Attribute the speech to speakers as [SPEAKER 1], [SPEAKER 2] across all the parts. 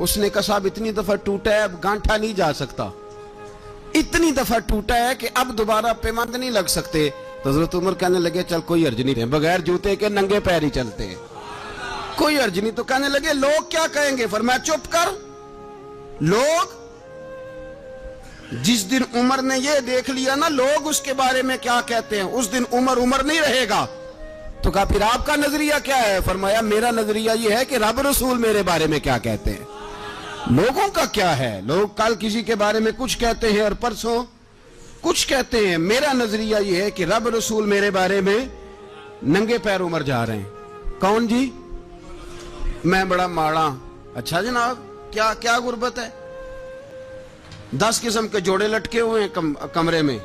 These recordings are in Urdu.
[SPEAKER 1] اس نے کہا صاحب اتنی دفعہ ٹوٹا ہے اب گانٹھا نہیں جا سکتا, اتنی دفعہ ٹوٹا ہے کہ اب دوبارہ پیمند نہیں لگ سکتے. تو حضرت عمر کہنے لگے چل کوئی حرج نہیں, بغیر جوتے کے ننگے پیر ہی چلتے ہیں, کوئی حرج نہیں. تو کہنے لگے لوگ کیا کہیں گے؟ فرمایا چپ کر. لوگ جس دن عمر نے یہ دیکھ لیا نا لوگ اس کے بارے میں کیا کہتے ہیں, اس دن عمر نہیں رہے گا. تو کہا پھر آپ کا نظریہ کیا ہے؟ فرمایا میرا نظریہ یہ ہے کہ رب رسول میرے بارے میں کیا کہتے ہیں. لوگوں کا کیا ہے, لوگ کل کسی کے بارے میں کچھ کہتے ہیں اور پرسوں کچھ کہتے ہیں. میرا نظریہ یہ ہے کہ رب رسول میرے بارے میں ننگے پیر عمر جا رہے ہیں. کون جی؟ میں بڑا ماڑا. اچھا جناب کیا کیا غربت ہے؟ 10 قسم کے جوڑے لٹکے ہوئے ہیں کمرے میں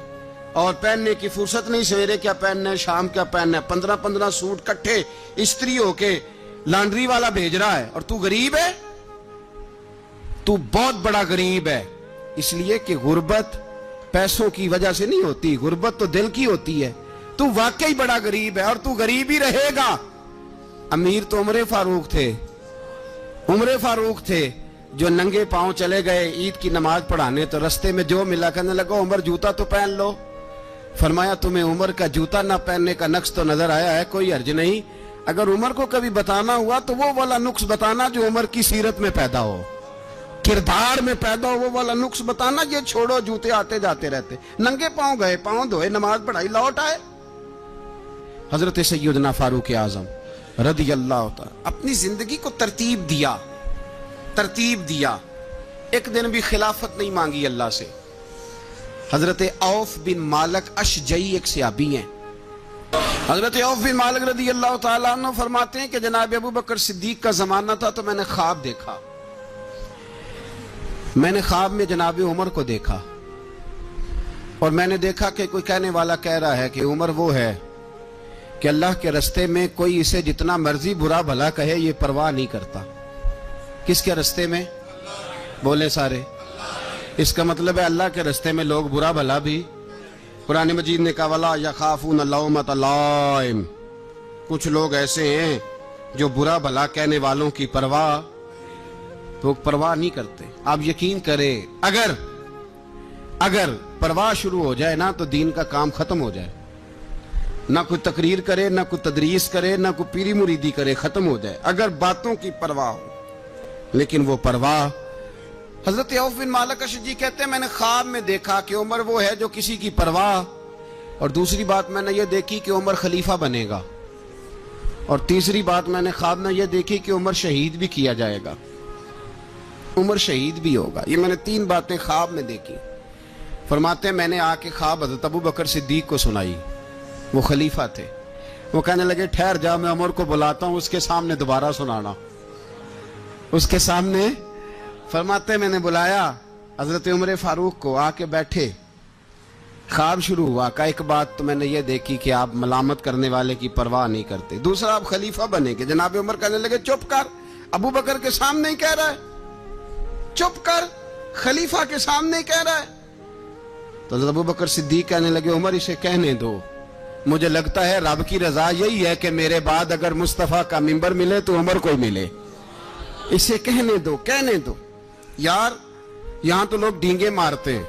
[SPEAKER 1] اور پہننے کی فرصت نہیں. سویرے کیا پہننا ہے, شام کیا پہننا ہے, 15 سوٹ کٹھے استری ہو کے لانڈری والا بھیج رہا ہے, اور تو غریب ہے. تو بہت بڑا غریب ہے, اس لیے کہ غربت پیسوں کی وجہ سے نہیں ہوتی, غربت تو دل کی ہوتی ہے. تو واقعی بڑا غریب ہے اور تو غریب ہی رہے گا. امیر تو عمر فاروق تھے جو ننگے پاؤں چلے گئے عید کی نماز پڑھانے. تو رستے میں جو ملا کہنے لگا عمر جوتا تو پہن لو. فرمایا تمہیں عمر کا جوتا نہ پہننے کا نقص تو نظر آیا ہے, کوئی حرج نہیں. اگر عمر کو کبھی بتانا ہوا تو وہ والا نقص بتانا جو عمر کی سیرت میں پیدا ہو, کردار میں پیدا ہو, وہ والا نقص بتانا. یہ چھوڑو جوتے آتے جاتے رہتے. ننگے پاؤں گئے, پاؤں دھوئے, نماز پڑھائی, لوٹ آئے. حضرت سیدنا فاروق اعظم رضی اللہ تعالی اپنی زندگی کو ترتیب دیا. ایک دن بھی خلافت نہیں مانگی اللہ سے. حضرت عوف بن مالک اشجعی ایک صحابی ہیں. حضرت عوف بن مالک رضی اللہ تعالیٰ عنہ فرماتے ہیں کہ جناب ابو بکر صدیق کا زمانہ تھا تو میں نے خواب دیکھا. میں نے خواب میں جناب عمر کو دیکھا اور میں نے دیکھا کہ کوئی کہنے والا کہہ رہا ہے کہ عمر وہ ہے کہ اللہ کے رستے میں کوئی اسے جتنا مرضی برا بھلا کہے یہ پرواہ نہیں کرتا. کس کے رستے میں؟ بولے سارے. اس کا مطلب ہے اللہ کے رستے میں لوگ برا بھلا بھی. قرآن مجید نے کہا وَلَا يَخَافُونَ لَوْمَةَ لَائِمٍ. کچھ لوگ ایسے ہیں جو برا بھلا کہنے والوں کی پرواہ نہیں کرتے. آپ یقین کریں اگر پرواہ شروع ہو جائے نا تو دین کا کام ختم ہو جائے. نہ کوئی تقریر کرے, نہ کوئی تدریس کرے, نہ کوئی پیری مریدی کرے, ختم ہو جائے اگر باتوں کی پرواہ ہو. لیکن وہ پرواہ. حضرت عوف بن مالک اشجعی کہتے ہیں میں نے خواب میں دیکھا کہ عمر وہ ہے جو کسی کی پرواہ, اور دوسری بات میں نے یہ دیکھی کہ عمر خلیفہ بنے گا, اور تیسری بات میں نے خواب میں یہ دیکھی کہ عمر شہید بھی کیا جائے گا, عمر شہید بھی ہوگا. یہ میں نے 3 باتیں خواب میں دیکھی. فرماتے ہیں میں نے آ کے خواب حضرت ابو بکر صدیق کو سنائی, وہ خلیفہ تھے. وہ کہنے لگے ٹھہر جا, میں عمر کو بلاتا ہوں, اس کے سامنے دوبارہ سنانا. اس کے سامنے. فرماتے میں نے بلایا حضرت عمر فاروق کو, آ کے بیٹھے. خواب شروع ہوا. کہا ایک بات تو میں نے یہ دیکھی کہ آپ ملامت کرنے والے کی پرواہ نہیں کرتے. دوسرا آپ خلیفہ بنے گے. جناب عمر کہنے لگے چپ کر, ابو بکر کے سامنے ہی کہہ رہا ہے, چپ کر, خلیفہ کے سامنے ہی کہہ رہا ہے. تو حضرت ابو بکر صدیق کہنے لگے عمر اسے کہنے دو, مجھے لگتا ہے رب کی رضا یہی ہے کہ میرے بعد اگر مصطفیٰ کا منبر ملے تو عمر کو ہی ملے. اسے کہنے دو. یار یہاں تو لوگ ڈینگے مارتے ہیں,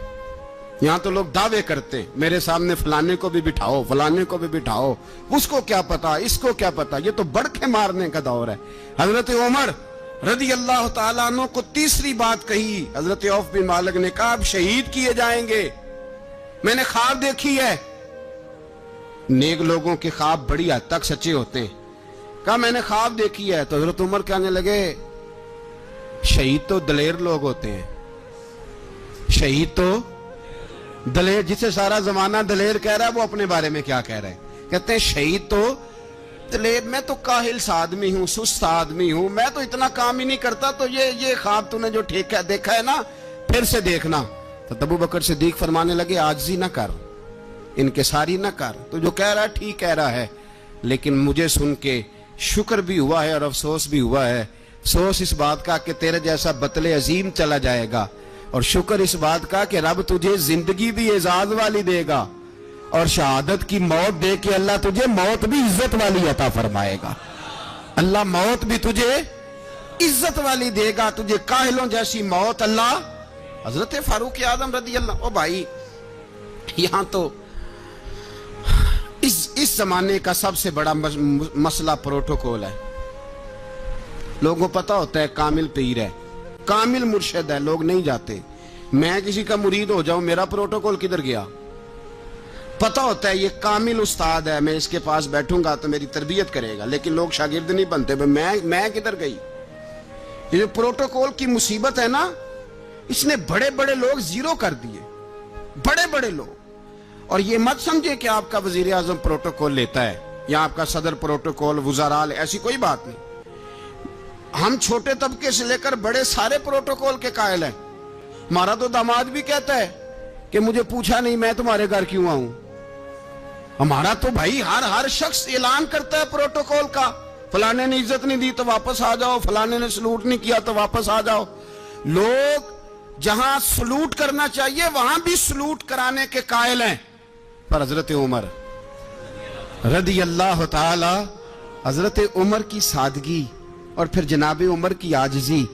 [SPEAKER 1] یہاں تو لوگ دعوے کرتے ہیں میرے سامنے فلانے کو بھی بٹھاؤ, فلانے کو بھی بٹھاؤ, اس کو کیا پتا, اس کو کیا پتا. یہ تو بڑکے مارنے کا دور ہے. حضرت عمر رضی اللہ تعالیٰ عنہ کو تیسری بات کہی. حضرت عوف بن مالک نے کہا آپ شہید کیے جائیں گے, میں نے خواب دیکھی ہے. نیک لوگوں کے خواب بڑی حد تک سچے ہوتے ہیں. کہا میں نے خواب دیکھی ہے. تو حضرت عمر کہنے لگے شہید تو دلیر لوگ ہوتے ہیں, شہید تو دلیر, جسے سارا زمانہ دلیر کہہ رہا ہے وہ اپنے بارے میں کیا کہہ رہے ہیں؟ کہتے ہیں شہید تو دلیر. میں تو کاہل سا آدمی ہوں, سست آدمی ہوں, میں تو اتنا کام ہی نہیں کرتا. تو یہ خواب تو نے جو دیکھا ہے نا پھر سے دیکھنا. تو ابو بکر صدیق فرمانے لگے عاجزی نہ کر, انکساری نہ کر, تو جو کہہ رہا ہے ٹھیک کہہ رہا ہے, لیکن مجھے سن کے شکر بھی ہوا ہے اور افسوس بھی ہوا ہے. افسوس اس بات کا کہ تیرے جیسا بطل عظیم چلا جائے گا, اور شکر اس بات کا کہ رب تجھے زندگی بھی اعزاز والی دے گا, اور شہادت کی موت دے کے اللہ تجھے موت بھی عزت والی عطا فرمائے گا. اللہ موت بھی تجھے عزت والی دے گا تجھے کاہلوں جیسی موت اللہ. حضرت فاروق اعظم رضی اللہ. او بھائی یہاں تو اس زمانے کا سب سے بڑا مسئلہ پروٹوکول ہے. لوگوں کو پتا ہوتا ہے کامل پیر ہے, کامل مرشد ہے, لوگ نہیں جاتے. میں کسی کا مرید ہو جاؤں, میرا پروٹوکول کدھر گیا؟ پتا ہوتا ہے یہ کامل استاد ہے, میں اس کے پاس بیٹھوں گا تو میری تربیت کرے گا, لیکن لوگ شاگرد نہیں بنتے. میں کدھر گئی؟ یہ جو پروٹوکول کی مصیبت ہے نا, اس نے بڑے بڑے لوگ زیرو کر دیے, بڑے بڑے لوگ. اور یہ مت سمجھے کہ آپ کا وزیر اعظم پروٹوکول لیتا ہے یا آپ کا صدر پروٹوکول, وزراء, ایسی کوئی بات نہیں. ہم چھوٹے طبقے سے لے کر بڑے سارے پروٹوکول کے قائل ہیں. ہمارا تو داماد بھی کہتا ہے کہ مجھے پوچھا نہیں میں تمہارے گھر کیوں آؤں. ہمارا تو بھائی ہر شخص اعلان کرتا ہے پروٹوکول کا, فلانے نے عزت نہیں دی تو واپس آ جاؤ, فلانے نے سلوٹ نہیں کیا تو واپس آ جاؤ. لوگ جہاں سلوٹ کرنا چاہیے وہاں بھی سلوٹ کرانے کے قائل ہیں. پر حضرت عمر رضی اللہ تعالی, حضرت عمر کی سادگی اور پھر جناب عمر کی عاجزی,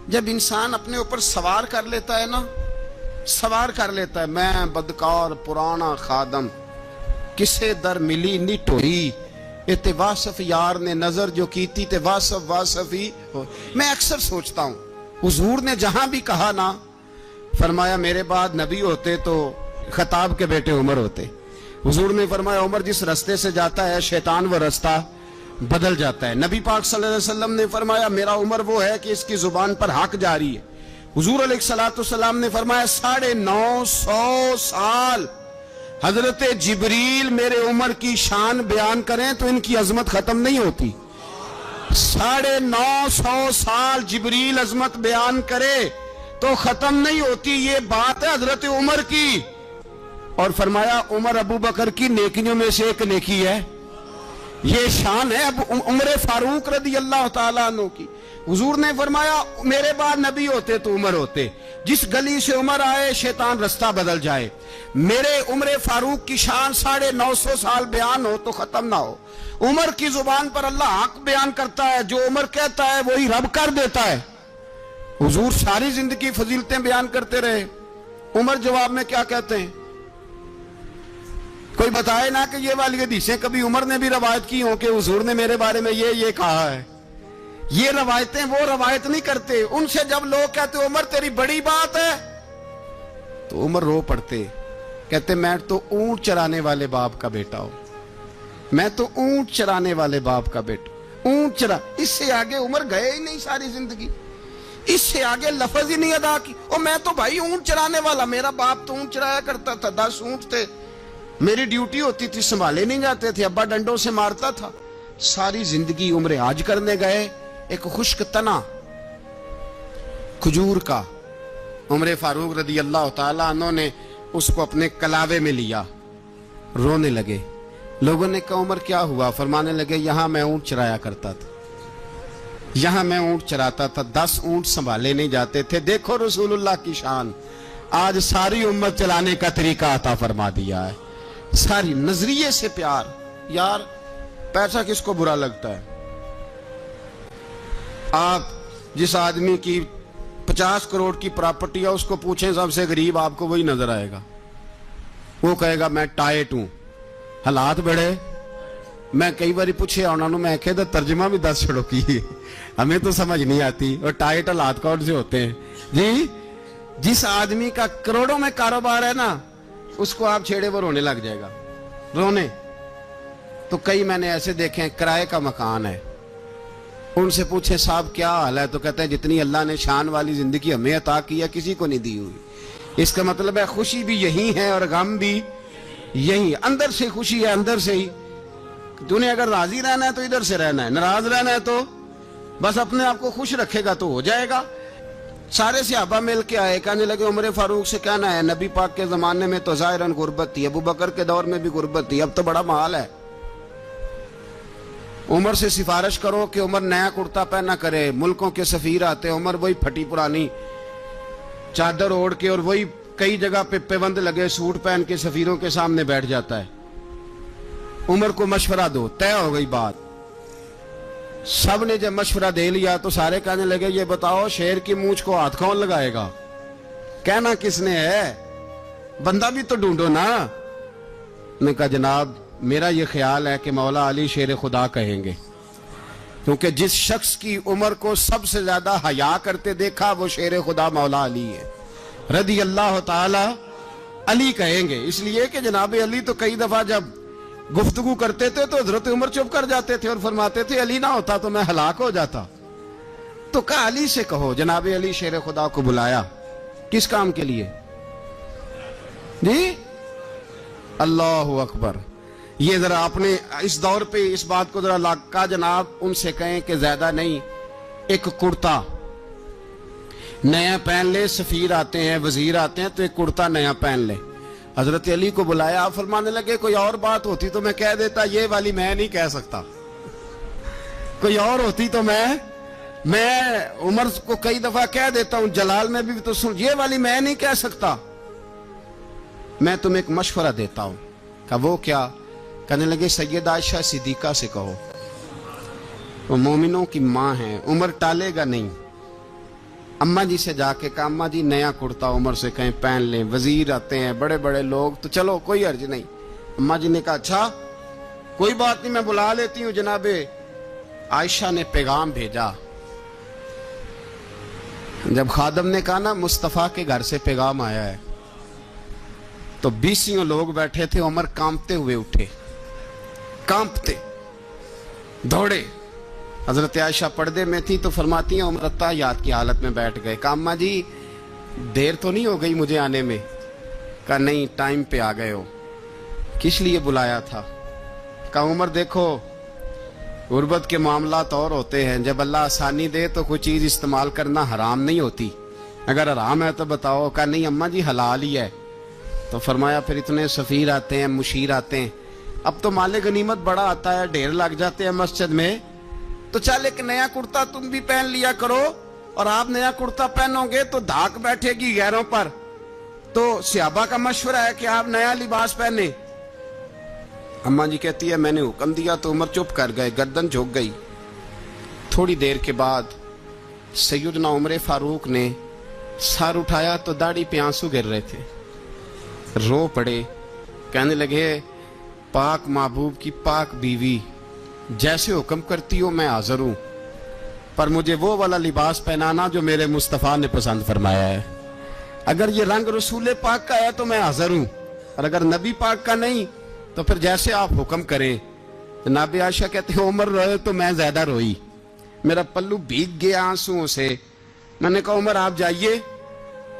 [SPEAKER 1] جب انسان اپنے اوپر سوار کر لیتا ہے نا, سوار کر لیتا ہے, میں بدکار پرانا خادم, کسے در ملی نی ٹوئی, تے واصف یار نے نظر جو کی تھی تے واصف ہی ہو. میں اکثر سوچتا ہوں حضور نے جہاں بھی کہا نا, فرمایا میرے بعد نبی ہوتے تو خطاب کے بیٹے عمر ہوتے. حضور نے فرمایا عمر جس رستے سے جاتا ہے شیطان وہ رستہ بدل جاتا ہے. نبی پاک صلی اللہ علیہ وسلم نے فرمایا میرا عمر وہ ہے کہ اس کی زبان پر حق جاری ہے. حضور علیہ الصلوۃ والسلام نے فرمایا 950 سال حضرت جبریل میرے عمر کی شان بیان کریں تو ان کی عظمت ختم نہیں ہوتی. 950 سال جبریل عظمت بیان کرے تو ختم نہیں ہوتی. یہ بات ہے حضرت عمر کی. اور فرمایا عمر ابو بکر کی نیکیوں میں سے ایک نیکی ہے, یہ شان ہے اب عمر فاروق رضی اللہ تعالیٰ عنہ کی. حضور نے فرمایا میرے بعد نبی ہوتے تو عمر ہوتے, جس گلی سے عمر آئے شیطان رستہ بدل جائے. میرے عمر فاروق کی شان 950 سال بیان ہو تو ختم نہ ہو. عمر کی زبان پر اللہ حق بیان کرتا ہے, جو عمر کہتا ہے وہی رب کر دیتا ہے. حضور ساری زندگی فضیلتیں بیان کرتے رہے, عمر جواب میں کیا کہتے ہیں؟ کوئی بتائے نا کہ یہ والی حدیثیں کبھی عمر نے بھی روایت کی ہوں کہ حضور نے میرے بارے میں یہ کہا ہے. یہ روایتیں وہ روایت نہیں کرتے. ان سے جب لوگ کہتے عمر تیری بڑی بات ہے تو عمر رو پڑتے, کہتے میں تو اونٹ چرانے والے باپ کا بیٹا ہوں, میں تو اونٹ چرانے والے باپ کا بیٹا, اونٹ چرا. اس سے آگے عمر گئے ہی نہیں ساری زندگی, اس سے آگے لفظ ہی نہیں ادا کی. اور میں تو بھائی اونٹ چرانے والا, میرا باپ تو اونٹ چرایا کرتا تھا, 10 اونٹ تھے, میری ڈیوٹی ہوتی تھی, سنبھالے نہیں جاتے تھے, ابا ڈنڈوں سے مارتا تھا. ساری زندگی عمر حج کرنے گئے, ایک خشک تنا کھجور کا عمر فاروق رضی اللہ تعالیٰ عنہ نے اس کو اپنے کلاوے میں لیا, رونے لگے. لوگوں نے کہا عمر کیا ہوا؟ فرمانے لگے یہاں میں اونٹ چرایا کرتا تھا, یہاں میں اونٹ چراتا تھا, 10 اونٹ سنبھالے نہیں جاتے تھے. دیکھو رسول اللہ کی شان, آج ساری امت چلانے کا طریقہ عطا فرما دیا ہے. ساری نظریے سے پیار. یار پیسہ کس کو برا لگتا ہے؟ آپ جس آدمی کی 50 کروڑ کی پراپرٹی ہے اس کو پوچھیں سب سے غریب, آپ کو وہی نظر آئے گا. وہ کہے گا میں ٹائٹ ہوں, حالات بڑے. میں کئی باری پوچھے انہوں نے, میں کہتا ترجمہ بھی 10 چھڑوں کی, ہمیں تو سمجھ نہیں آتی. اور ٹائٹ حالات کون سے ہوتے ہیں جی؟ جس آدمی کا کروڑوں میں کاروبار ہے نا, اس کو آپ چھیڑے وہ رونے لگ جائے گا, رونے. تو کئی میں نے ایسے دیکھے کرائے کا مکان ہے, ان سے پوچھے صاحب کیا حال ہے, تو کہتے ہیں جتنی اللہ نے شان والی زندگی ہمیں عطا کی ہے کسی کو نہیں دی ہوئی. اس کا مطلب ہے خوشی بھی یہی ہے اور غم بھی یہی. اندر سے خوشی ہے, اندر سے ہی. تُو نے اگر راضی رہنا ہے تو ادھر سے رہنا ہے, ناراض رہنا ہے تو بس اپنے آپ کو خوش رکھے گا تو ہو جائے گا. سارے صحابہ مل کے آئے, کہنے لگے عمر فاروق سے کہنا ہے نبی پاک کے زمانے میں تو ظاہراً غربت تھی, ابو بکر کے دور میں بھی غربت تھی, اب تو بڑا محال ہے. عمر سے سفارش کرو کہ عمر نیا کرتا پہنا کرے. ملکوں کے سفیر آتے, عمر وہی پھٹی پرانی چادر اوڑھ کے اور وہی کئی جگہ پہ پیوند لگے سوٹ پہن کے سفیروں کے سامنے بیٹھ جاتا ہے. عمر کو مشورہ دو, طے ہو گئی بات. سب نے جب مشورہ دے لیا تو سارے کہنے لگے یہ بتاؤ شیر کی مونچھ کو ہاتھ کون لگائے گا؟ کہنا کس نے ہے؟ بندہ بھی تو ڈھونڈو نا۔ نے کہا جناب میرا یہ خیال ہے کہ مولا علی شیر خدا کہیں گے، کیونکہ جس شخص کی عمر کو سب سے زیادہ حیا کرتے دیکھا وہ شیر خدا مولا علی ہے رضی اللہ تعالی علی کہیں گے۔ اس لیے کہ جناب علی تو کئی دفعہ جب گفتگو کرتے تھے تو حضرت عمر چپ کر جاتے تھے اور فرماتے تھے علی نہ ہوتا تو میں ہلاک ہو جاتا۔ تو کہا علی سے کہو۔ جناب علی شیر خدا کو بلایا، کس کام کے لیے؟ جی اللہ اکبر۔ یہ ذرا آپ نے اس دور پہ اس بات کو ذرا کہا جناب ان سے کہیں کہ زیادہ نہیں، ایک کرتا نیا پہن لے، سفیر آتے ہیں وزیر آتے ہیں تو ایک کرتا نیا پہن لے۔ حضرت علی کو بلایا، آپ فرمانے لگے کوئی اور بات ہوتی تو میں کہہ دیتا، یہ والی میں نہیں کہہ سکتا۔ کوئی اور ہوتی تو میں عمر کو کئی دفعہ کہہ دیتا ہوں، جلال میں بھی تو سن، یہ والی میں نہیں کہہ سکتا۔ میں تمہیں ایک مشورہ دیتا ہوں۔ کہا وہ کیا؟ کہنے لگے سیدہ عائشہ صدیقہ سے کہو، وہ مومنوں کی ماں ہیں، عمر ٹالے گا نہیں۔ اماں جی سے جا کے کہا اماں جی نیا کرتا عمر سے کہیں پہن لیں، وزیر آتے ہیں بڑے بڑے لوگ تو چلو کوئی عرض نہیں۔ اماں جی نے کہا اچھا کوئی بات نہیں میں بلا لیتی ہوں۔ جناب عائشہ نے پیغام بھیجا، جب خادم نے کہا نا مصطفیٰ کے گھر سے پیغام آیا ہے تو 20 لوگ بیٹھے تھے، عمر کانپتے ہوئے اٹھے، کانپتے دوڑے۔ حضرت عائشہ پردے میں تھی تو فرماتی ہیں عمر اتحیات کی حالت میں بیٹھ گئے۔ کہا اماں جی دیر تو نہیں ہو گئی مجھے آنے میں؟ کہا نہیں ٹائم پہ آ گئے ہو۔ کس لیے بلایا تھا؟ کہا عمر دیکھو غربت کے معاملات اور ہوتے ہیں، جب اللہ آسانی دے تو کوئی چیز استعمال کرنا حرام نہیں ہوتی، اگر حرام ہے تو بتاؤ۔ کہا نہیں اماں جی حلال ہی ہے۔ تو فرمایا پھر اتنے سفیر آتے ہیں مشیر آتے ہیں، اب تو مال غنیمت بڑا آتا ہے، ڈھیر لگ جاتے ہیں مسجد میں، تو چل ایک نیا کرتا تم بھی پہن لیا کرو، اور آپ نیا کرتا پہنو گے تو دھاک بیٹھے گی غیروں پر۔ تو صحابہ کا مشورہ ہے کہ آپ نیا لباس پہنے۔ اماں جی کہتی ہے میں نے حکم دیا تو عمر چپ کر گئے، گردن جھک گئی۔ تھوڑی دیر کے بعد سیدنا عمر فاروق نے سر اٹھایا تو داڑھی پہ آنسو گر رہے تھے، رو پڑے، کہنے لگے پاک محبوب کی پاک بیوی جیسے حکم کرتی ہو میں حاضر ہوں، پر مجھے وہ والا لباس پہنانا جو میرے مصطفیٰ نے پسند فرمایا ہے۔ اگر یہ رنگ رسول پاک کا ہے تو میں حاضر ہوں، اور اگر نبی پاک کا نہیں تو پھر جیسے آپ حکم کریں۔ جناب عائشہ کہتے ہیں عمر روئے تو میں زیادہ روئی، میرا پلو بھیگ گیا آنسوؤں سے۔ میں نے کہا عمر آپ جائیے۔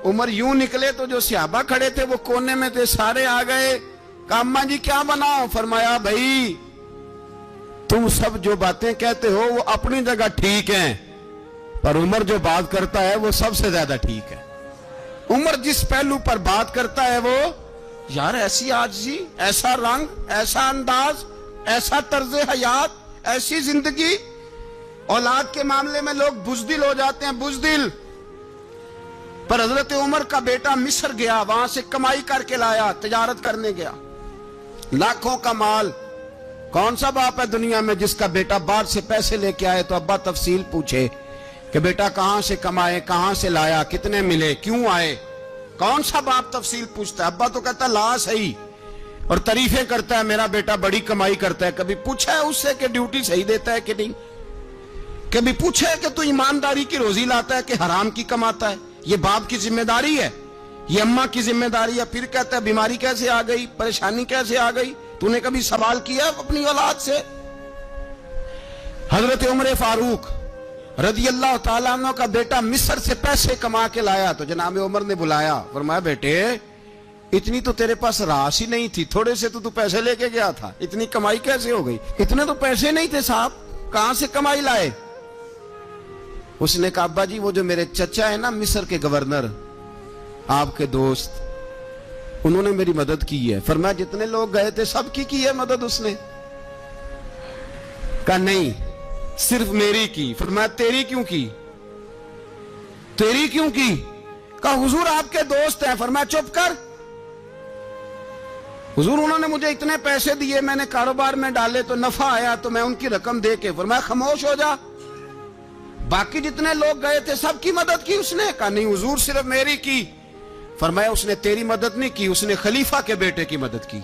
[SPEAKER 1] عمر یوں نکلے تو جو صحابہ کھڑے تھے وہ کونے میں تھے، سارے آ گئے۔ کہا اماں جی کیا بناؤ؟ فرمایا بھائی تم سب جو باتیں کہتے ہو وہ اپنی جگہ ٹھیک ہیں، پر عمر جو بات کرتا ہے وہ سب سے زیادہ ٹھیک ہے۔ عمر جس پہلو پر بات کرتا ہے وہ یار ایسی عاجزی، ایسا رنگ، ایسا انداز، ایسا طرز حیات، ایسی زندگی۔ اولاد کے معاملے میں لوگ بزدل ہو جاتے ہیں، بزدل، پر حضرت عمر کا بیٹا مصر گیا، وہاں سے کمائی کر کے لایا، تجارت کرنے گیا، لاکھوں کا مال۔ کون سا باپ ہے دنیا میں جس کا بیٹا باہر سے پیسے لے کے آئے تو ابا تفصیل پوچھے کہ بیٹا کہاں سے کمائے، کہاں سے لایا، کتنے ملے، کیوں آئے؟ کون سا باپ تفصیل پوچھتا ہے؟ ابا تو کہتا لا صحیح، اور تعریفیں کرتا ہے میرا بیٹا بڑی کمائی کرتا ہے۔ کبھی پوچھا ہے اس سے کہ ڈیوٹی صحیح دیتا ہے کہ نہیں؟ کبھی پوچھا ہے کہ تو ایمانداری کی روزی لاتا ہے کہ حرام کی کماتا ہے؟ یہ باپ کی ذمہ داری ہے، یہ اماں کی ذمہ داری ہے۔ پھر کہتا ہے بیماری کیسے آ گئی، پریشانی کیسے آ گئی؟ تو نے کبھی سوال کیا اپنی اولاد سے؟ حضرت عمر فاروق رضی اللہ تعالیٰ عنہ کا بیٹا مصر سے پیسے کما کے لایا تو جناب عمر نے بلایا، فرمایا بیٹے اتنی تو تیرے پاس راس ہی نہیں تھی، تھوڑے سے تو پیسے لے کے گیا تھا، اتنی کمائی کیسے ہو گئی؟ اتنے تو پیسے نہیں تھے صاحب، کہاں سے کمائی لائے؟ اس نے کہا ابا جی وہ جو میرے چچا ہے نا مصر کے گورنر، آپ کے دوست، انہوں نے میری مدد کی ہے۔ فرمایا جتنے لوگ گئے تھے سب کی ہے مدد اس نے؟ کہا نہیں صرف میری کی۔ فرمایا تیری کیوں کی؟ تیری کیوں کی؟ کہا حضور آپ کے دوست ہیں۔ فرمایا چپ کر، حضور انہوں نے مجھے اتنے پیسے دیے، میں نے کاروبار میں ڈالے تو نفع آیا تو میں ان کی رقم دے کے فرمایا خاموش ہو جا، باقی جتنے لوگ گئے تھے سب کی مدد کی اس نے؟ کہا نہیں حضور صرف میری کی۔ فرمایا اس نے تیری مدد نہیں کی، اس نے خلیفہ کے بیٹے کی مدد کی،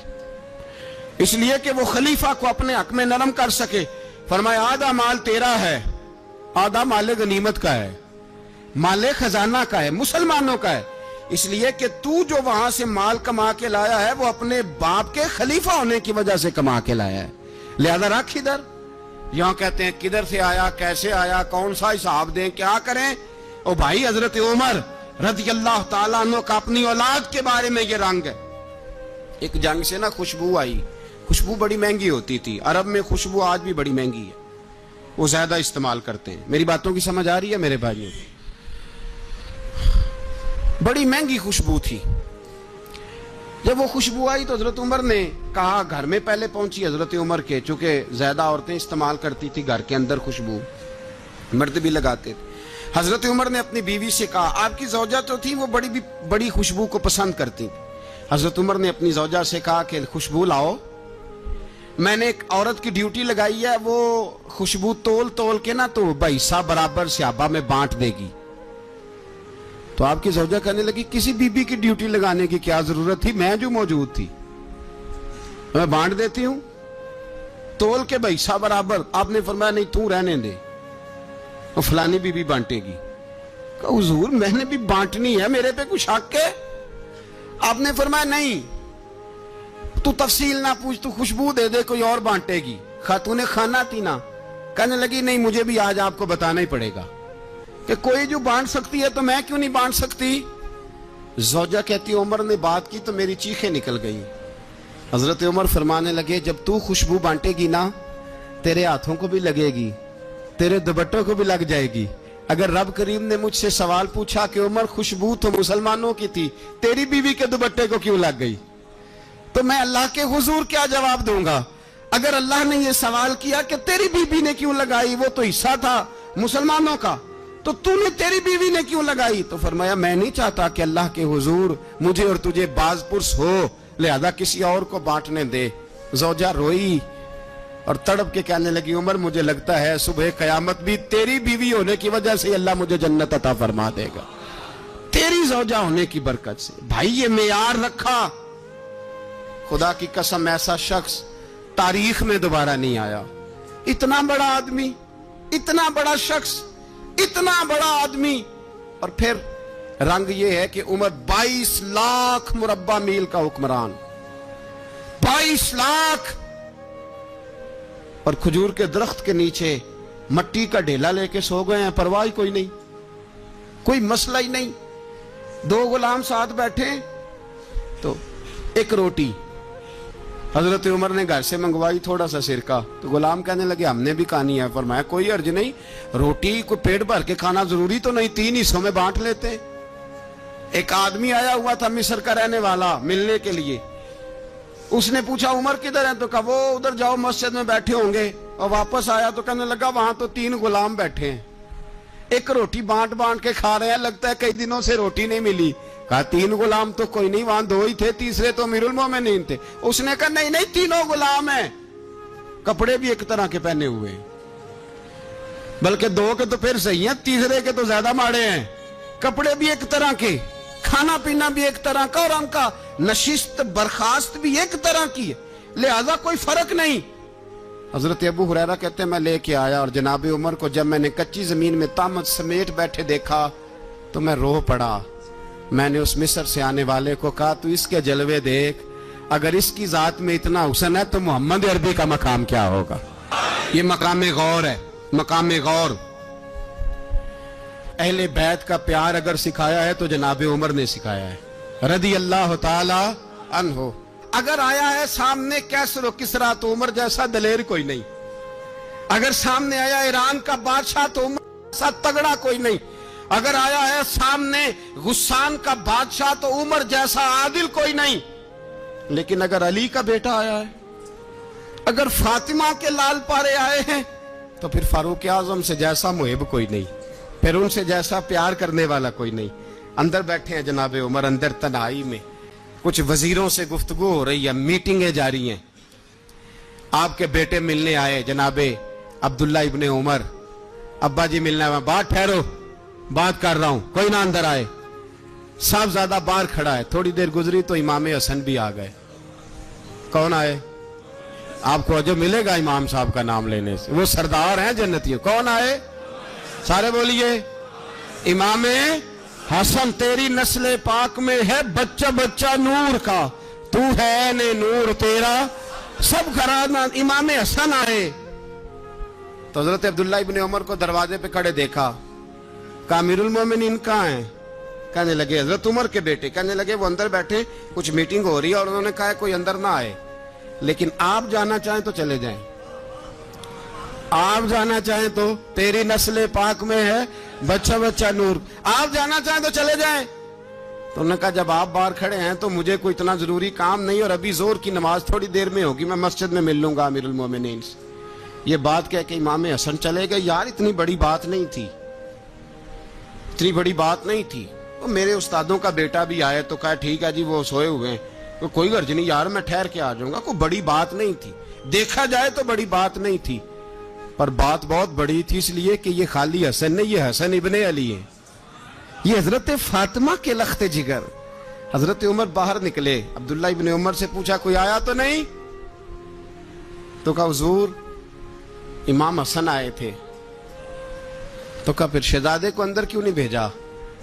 [SPEAKER 1] اس لیے کہ وہ خلیفہ کو اپنے حق میں نرم کر سکے۔ فرمایا آدھا مال تیرا ہے، آدھا مال غنیمت کا ہے، مال خزانہ کا ہے، مسلمانوں کا ہے، اس لیے کہ تو جو وہاں سے مال کما کے لایا ہے وہ اپنے باپ کے خلیفہ ہونے کی وجہ سے کما کے لایا ہے، لہذا رکھ ادھر۔ یہاں کہتے ہیں کدھر سے آیا، کیسے آیا، کون سا حساب دیں، کیا کریں؟ او بھائی حضرت عمر رضی اللہ تعالیٰ عنہ کا اپنی اولاد کے بارے میں یہ رنگ ہے۔ ایک جنگ سے نا خوشبو آئی، خوشبو بڑی مہنگی ہوتی تھی، عرب میں خوشبو آج بھی بڑی مہنگی ہے، وہ زیادہ استعمال کرتے ہیں۔ میری باتوں کی سمجھ آ رہی ہے میرے بھائیوں؟ بڑی مہنگی خوشبو تھی۔ جب وہ خوشبو آئی تو حضرت عمر نے کہا، گھر میں پہلے پہنچی حضرت عمر کے، چونکہ زیادہ عورتیں استعمال کرتی تھی گھر کے اندر خوشبو، مرد بھی لگاتے تھے۔ حضرت عمر نے اپنی بیوی سے کہا، آپ کی زوجہ تو تھی وہ بڑی خوشبو کو پسند کرتی تھی۔ حضرت عمر نے اپنی زوجہ سے کہا کہ خوشبو لاؤ، میں نے ایک عورت کی ڈیوٹی لگائی ہے، وہ خوشبو تول تول کے نا تو بھائیسا برابر صحابہ میں بانٹ دے گی۔ تو آپ کی زوجہ کہنے لگی کسی بی بی کی ڈیوٹی لگانے کی کیا ضرورت تھی، میں جو موجود تھی میں بانٹ دیتی ہوں تول کے بھائیسا برابر۔ آپ نے فرمایا نہیں تو رہنے دے، وہ فلانی بی بی بانٹے گی۔ کہا حضور میں نے بھی بانٹنی ہے، میرے پہ کچھ حق ہے؟ آپ نے فرمایا نہیں، تو تفصیل نہ پوچھ، تو خوشبو دے دے، کوئی اور بانٹے گی۔ خاتون خانہ تھی نا، کہنے لگی نہیں مجھے بھی آج آپ کو بتانا ہی پڑے گا کہ کوئی جو بانٹ سکتی ہے تو میں کیوں نہیں بانٹ سکتی؟ زوجہ کہتی عمر نے بات کی تو میری چیخیں نکل گئی۔ حضرت عمر فرمانے لگے جب تو خوشبو بانٹے گی نا تیرے ہاتھوں کو بھی لگے گی، تیرے دوپٹوں کو بھی لگ جائے گی۔ اگر رب کریم نے مجھ سے سوال پوچھا کہ عمر خوشبو تو مسلمانوں کی تھی، تیری بیوی کے دوپٹے کو کیوں لگ گئی، تو میں اللہ کے حضور کیا جواب دوں گا؟ اگر اللہ نے یہ سوال کیا کہ تیری بیوی نے کیوں لگائی، وہ تو حصہ تھا مسلمانوں کا، تو نے تیری بیوی نے کیوں لگائی؟ تو فرمایا میں نہیں چاہتا کہ اللہ کے حضور مجھے اور تجھے باز پرس ہو، لہذا کسی اور کو بانٹنے دے۔ زوجہ روئی اور تڑپ کے کہنے لگی عمر مجھے لگتا ہے صبح قیامت بھی تیری بیوی ہونے کی وجہ سے اللہ مجھے جنت عطا فرما دے گا، تیری زوجہ ہونے کی برکت سے۔ بھائی یہ معیار رکھا، خدا کی قسم ایسا شخص تاریخ میں دوبارہ نہیں آیا۔ اتنا بڑا آدمی، اتنا بڑا شخص، اتنا بڑا آدمی، اور پھر رنگ یہ ہے کہ عمر 22 لاکھ مربع میل کا حکمران، 22 لاکھ، اور کھجور کے درخت کے نیچے مٹی کا ڈھیلا لے کے سو گئے ہیں، پرواہ کوئی نہیں، کوئی مسئلہ ہی نہیں۔ دو غلام ساتھ بیٹھے تو ایک روٹی حضرت عمر نے گھر سے منگوائی، تھوڑا سا سرکہ، تو غلام کہنے لگے ہم نے بھی کھانی ہے۔ فرمایا کوئی حرج نہیں، روٹی کو پیٹ بھر کے کھانا ضروری تو نہیں، 3 حصوں میں بانٹ لیتے۔ ایک آدمی آیا ہوا تھا مصر کا رہنے والا ملنے کے لیے، اس نے پوچھا عمر کدھر ہیں، تو کہا وہ ادھر جاؤ مسجد میں بیٹھے ہوں گے، اور واپس آیا تو کہنے لگا وہاں تو 3 غلام بیٹھے ہیں، ایک روٹی بانٹ بانٹ کے کھا رہے ہیں، لگتا ہے کئی دنوں سے روٹی نہیں ملی۔ کہا 3 غلام تو کوئی نہیں، وہاں 2 ہی تھے، تیسرے تو امیر المومنین تھے۔ اس نے کہا نہیں نہیں 3 غلام ہیں، کپڑے بھی ایک طرح کے پہنے ہوئے، بلکہ 2 کے تو پھر صحیح ہیں، تیسرے کے تو زیادہ ماڑے ہیں، کپڑے بھی ایک طرح کے، کھانا پینا بھی ایک طرح کا، اور ان کا نشست برخاست بھی ایک طرح کی ہے، لہذا کوئی فرق نہیں۔ حضرت ابو ہریرہ کہتے ہیں میں لے کے آیا، اور جناب عمر کو جب میں نے کچی زمین میں تامت سمیٹ بیٹھے دیکھا تو میں رو پڑا۔ میں نے اس مصر سے آنے والے کو کہا تو اس کے جلوے دیکھ، اگر اس کی ذات میں اتنا حسن ہے تو محمد عربی کا مقام کیا ہوگا؟ یہ مقام غور ہے، مقام غور۔ اہل بیت کا پیار اگر سکھایا ہے تو جناب عمر نے سکھایا ہے رضی اللہ تعالی عنہ۔ اگر آیا ہے سامنے کیسر و کسرا تو عمر جیسا دلیر کوئی نہیں، اگر سامنے آیا ایران کا بادشاہ تو عمر جیسا تگڑا کوئی نہیں، اگر آیا ہے سامنے غسان کا بادشاہ تو عمر جیسا عادل کوئی نہیں، لیکن اگر علی کا بیٹا آیا ہے، اگر فاطمہ کے لال پارے آئے ہیں تو پھر فاروق اعظم سے جیسا محب کوئی نہیں، پھر ان سے جیسا پیار کرنے والا کوئی نہیں۔ اندر بیٹھے ہیں جناب عمر، اندر تنہائی میں، کچھ وزیروں سے گفتگو ہو رہی ہے, میٹنگیں جاری ہیں. آپ کے بیٹے ملنے آئے جناب عبداللہ ابن عمر, ابا جی ملنا ہے, بات ٹھہرو بات کر رہا ہوں, کوئی نہ اندر آئے. صاحبزادہ باہر کھڑا ہے. تھوڑی دیر گزری تو امام حسن بھی آ گئے. کون آئے؟ آپ کو جو ملے گا امام صاحب کا نام لینے سے, وہ سردار ہیں جنتیوں. کون آئے؟ سارے بولیے, امام حسن. تیری نسل پاک میں ہے بچہ بچہ نور کا, تو ہے نے نور تیرا سب گھرانہ. امام حسن آئے تو حضرت عبداللہ ابن عمر کو دروازے پہ کھڑے دیکھا. کہا امیر المومنین کہاں ہیں؟ کہنے لگے حضرت عمر کے بیٹے. کہنے لگے وہ اندر بیٹھے, کچھ میٹنگ ہو رہی ہے, اور انہوں نے کہا کوئی اندر نہ آئے, لیکن آپ جانا چاہیں تو چلے جائیں. آپ جانا چاہیں تو, تیری نسل پاک میں ہے بچہ بچہ نور, آپ جانا چاہیں تو چلے جائیں. تو انہوں نے کہا جب آپ باہر کھڑے ہیں تو مجھے کوئی اتنا ضروری کام نہیں, اور ابھی زور کی نماز تھوڑی دیر میں ہوگی, میں مسجد میں مل لوں گا امیر المومنین سے. یہ بات کہہ کے امام حسن چلے گئے. یار اتنی بڑی بات نہیں تھی, اتنی بڑی بات نہیں تھی. میرے استادوں کا بیٹا بھی آئے تو کہا ٹھیک ہے جی وہ سوئے ہوئے ہیں, کوئی غرض نہیں یار, میں ٹھہر کے آ جاؤں گا. کوئی بڑی بات نہیں تھی, دیکھا جائے تو بڑی بات نہیں تھی, پر بات بہت بڑی تھی, اس لیے کہ یہ خالی حسن نہیں, یہ حسن ابن علی ہے, یہ حضرت فاطمہ کے لخت جگر. حضرت عمر باہر نکلے, عبداللہ ابن عمر سے پوچھا کوئی آیا تو نہیں؟ تو کہا حضور امام حسن آئے تھے. تو کہا پھر شہزادے کو اندر کیوں نہیں بھیجا؟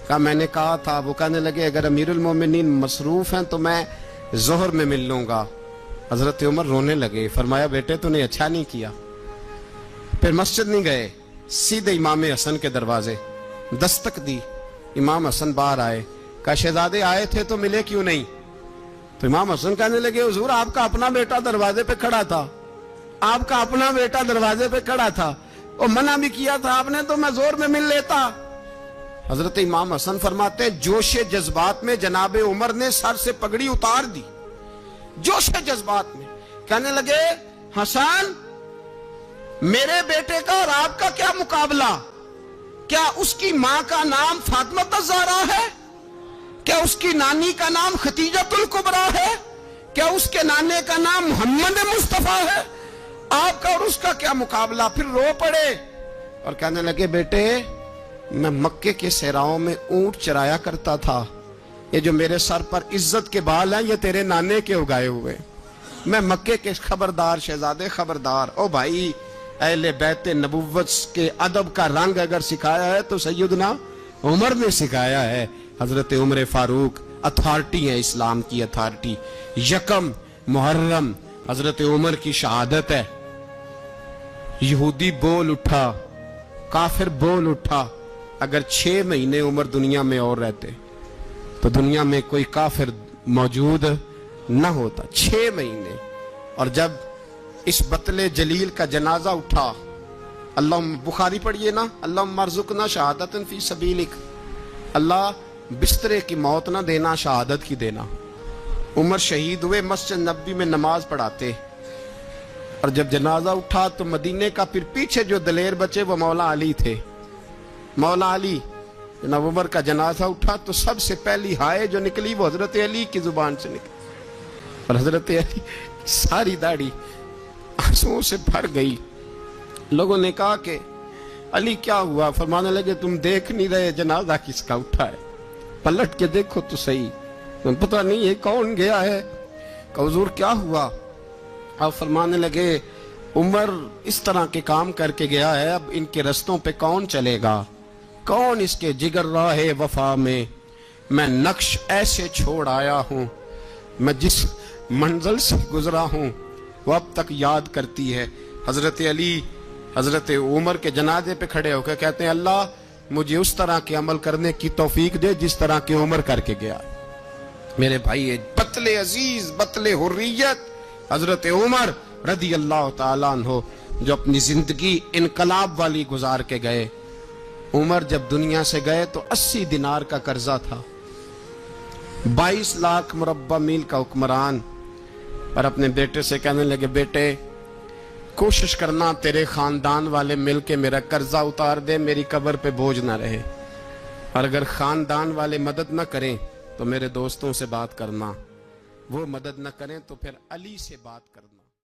[SPEAKER 1] کہا میں نے کہا تھا. وہ کہنے لگے اگر امیر المومنین مصروف ہیں تو میں ظہر میں مل لوں گا. حضرت عمر رونے لگے. فرمایا بیٹے تو نے اچھا نہیں کیا. پھر مسجد نہیں گئے, سیدھے امام حسن کے دروازے دستک دی. امام حسن باہر آئے. کہا شہزادے آئے تھے تو ملے کیوں نہیں؟ تو امام حسن کہنے لگے حضور آپ کا اپنا بیٹا دروازے پہ کھڑا تھا, آپ کا اپنا بیٹا دروازے پہ کھڑا تھا, اور منع بھی کیا تھا آپ نے, تو میں زور میں مل لیتا. حضرت امام حسن فرماتے جوش جذبات میں جناب عمر نے سر سے پگڑی اتار دی, جوش جذبات میں. کہنے لگے حسن میرے بیٹے کا اور آپ کا کیا مقابلہ؟ کیا اس کی ماں کا نام فاطمہ الزہرا ہے؟ کیا اس کی نانی کا نام ختیجۃ الکبریٰ ہے؟ کیا اس کے نانے کا نام محمد مصطفیٰ ہے؟ آپ کا اور اس کا کیا مقابلہ؟ پھر رو پڑے اور کہنے لگے بیٹے میں مکے کے صحراؤں میں اونٹ چرایا کرتا تھا, یہ جو میرے سر پر عزت کے بال ہیں یہ تیرے نانے کے اگائے ہوئے. میں مکے کے خبردار شہزادے خبردار. او بھائی اہل بیت نبوت کے ادب کا رنگ اگر سکھایا ہے تو سیدنا عمر نے سکھایا ہے. حضرت عمر فاروق اتھارٹی ہے, اسلام کی اتھارٹی. یکم محرم حضرت عمر کی شہادت ہے. یہودی بول اٹھا, کافر بول اٹھا. اگر 6 مہینے عمر دنیا میں اور رہتے تو دنیا میں کوئی کافر موجود نہ ہوتا. 6 مہینے. اور جب اس بطل جلیل کا جنازہ اٹھا, اللہ بخاری پڑھیے نا, اللہم ارزقنا شہادت فی سبیلک, اللہ بسترے کی موت نہ دینا, شہادت کی دینا. عمر شہید ہوئے, مسجد نبوی میں نماز پڑھاتے, اور جب جنازہ اٹھا تو مدینے کا پھر پیچھے جو دلیر بچے وہ مولا علی تھے. مولا علی, جناب عمر کا جنازہ اٹھا تو سب سے پہلی ہائے جو نکلی وہ حضرت علی کی زبان سے نکلی, اور حضرت علی ساری داڑھی آنسوؤں سے بھر گئی. لوگوں نے کہا کہ علی کیا ہوا؟ فرمانے لگے تم دیکھ نہیں رہے جنازہ کس کا اٹھا ہے, پلٹ کے دیکھو تو صحیح, تمہیں پتہ نہیں یہ کون گیا ہے. کہ حضور کیا ہوا؟ آپ فرمانے لگے عمر اس طرح کے کام کر کے گیا ہے, اب ان کے رستوں پہ کون چلے گا؟ کون اس کے جگر راہ وفا میں نقش ایسے چھوڑ آیا ہوں, میں جس منزل سے گزرا ہوں وہ اب تک یاد کرتی ہے. حضرت علی حضرت عمر کے جنازے پہ کھڑے ہو کے کہتے ہیں اللہ مجھے اس طرح کے عمل کرنے کی توفیق دے جس طرح کے عمر کر کے گیا. میرے بھائی بطل عزیز, بطل حریت حضرت عمر رضی اللہ تعالیٰ عنہ, جو اپنی زندگی انقلاب والی گزار کے گئے. عمر جب دنیا سے گئے تو 80 دینار کا قرضہ تھا, 22 لاکھ مربع میل کا حکمران. اور اپنے بیٹے سے کہنے لگے بیٹے کوشش کرنا تیرے خاندان والے مل کے میرا قرضہ اتار دے, میری قبر پہ بوجھ نہ رہے, اور اگر خاندان والے مدد نہ کریں تو میرے دوستوں سے بات کرنا. وہ مدد نہ کریں تو پھر علی سے بات کرنا.